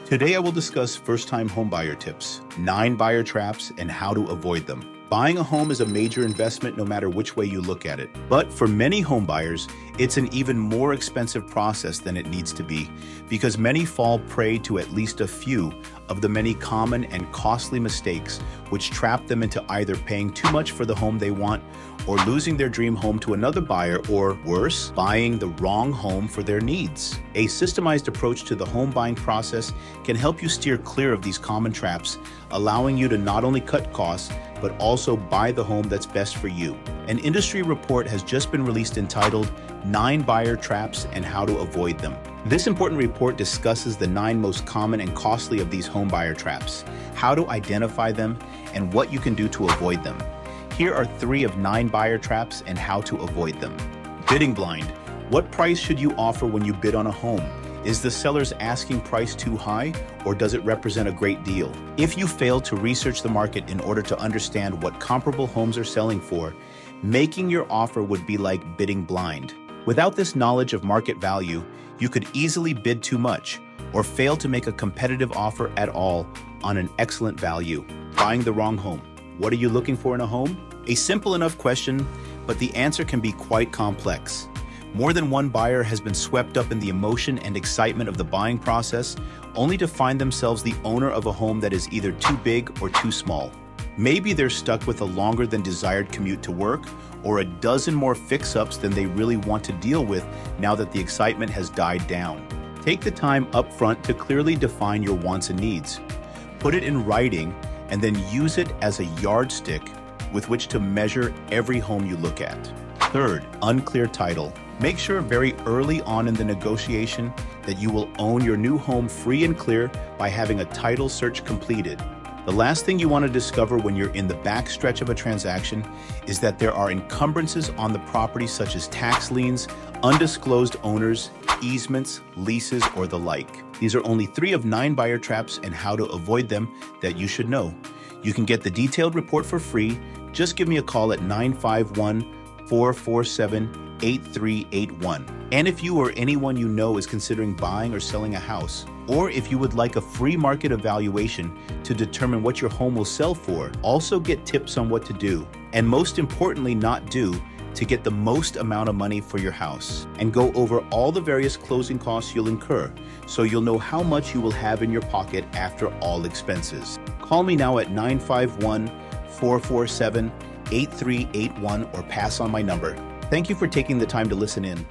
Today I will discuss first-time homebuyer tips, 9 buyer traps, and how to avoid them. Buying a home is a major investment no matter which way you look at it. But for many homebuyers, it's an even more expensive process than it needs to be because many fall prey to at least a few of the many common and costly mistakes which trap them into either paying too much for the home they want or losing their dream home to another buyer or, worse, buying the wrong home for their needs. A systemized approach to the home buying process can help you steer clear of these common traps, allowing you to not only cut costs, but also buy the home that's best for you. An industry report has just been released entitled 9 Buyer Traps and How to Avoid Them. This important report discusses the 9 most common and costly of these home buyer traps, how to identify them, and what you can do to avoid them. Here are 3 of 9 buyer traps and how to avoid them. Bidding blind. What price should you offer when you bid on a home? Is the seller's asking price too high, or does it represent a great deal? If you fail to research the market in order to understand what comparable homes are selling for, making your offer would be like bidding blind. Without this knowledge of market value, you could easily bid too much or fail to make a competitive offer at all on an excellent value. Buying the wrong home. What are you looking for in a home? A simple enough question, but the answer can be quite complex. More than one buyer has been swept up in the emotion and excitement of the buying process, only to find themselves the owner of a home that is either too big or too small. Maybe they're stuck with a longer than desired commute to work, or a dozen more fix-ups than they really want to deal with now that the excitement has died down. Take the time up front to clearly define your wants and needs. Put it in writing, and then use it as a yardstick with which to measure every home you look at. Third, unclear title. Make sure very early on in the negotiation that you will own your new home free and clear by having a title search completed. The last thing you want to discover when you're in the backstretch of a transaction is that there are encumbrances on the property such as tax liens, undisclosed owners, easements, leases, or the like. These are only 3 of 9 buyer traps and how to avoid them that you should know. You can get the detailed report for free. Just give me a call at 951-447-8381. And if you or anyone you know is considering buying or selling a house, or if you would like a free market evaluation to determine what your home will sell for, also get tips on what to do, and most importantly not do, to get the most amount of money for your house, and go over all the various closing costs you'll incur, so you'll know how much you will have in your pocket after all expenses. Call me now at 951-447-8381 or pass on my number. Thank you for taking the time to listen in.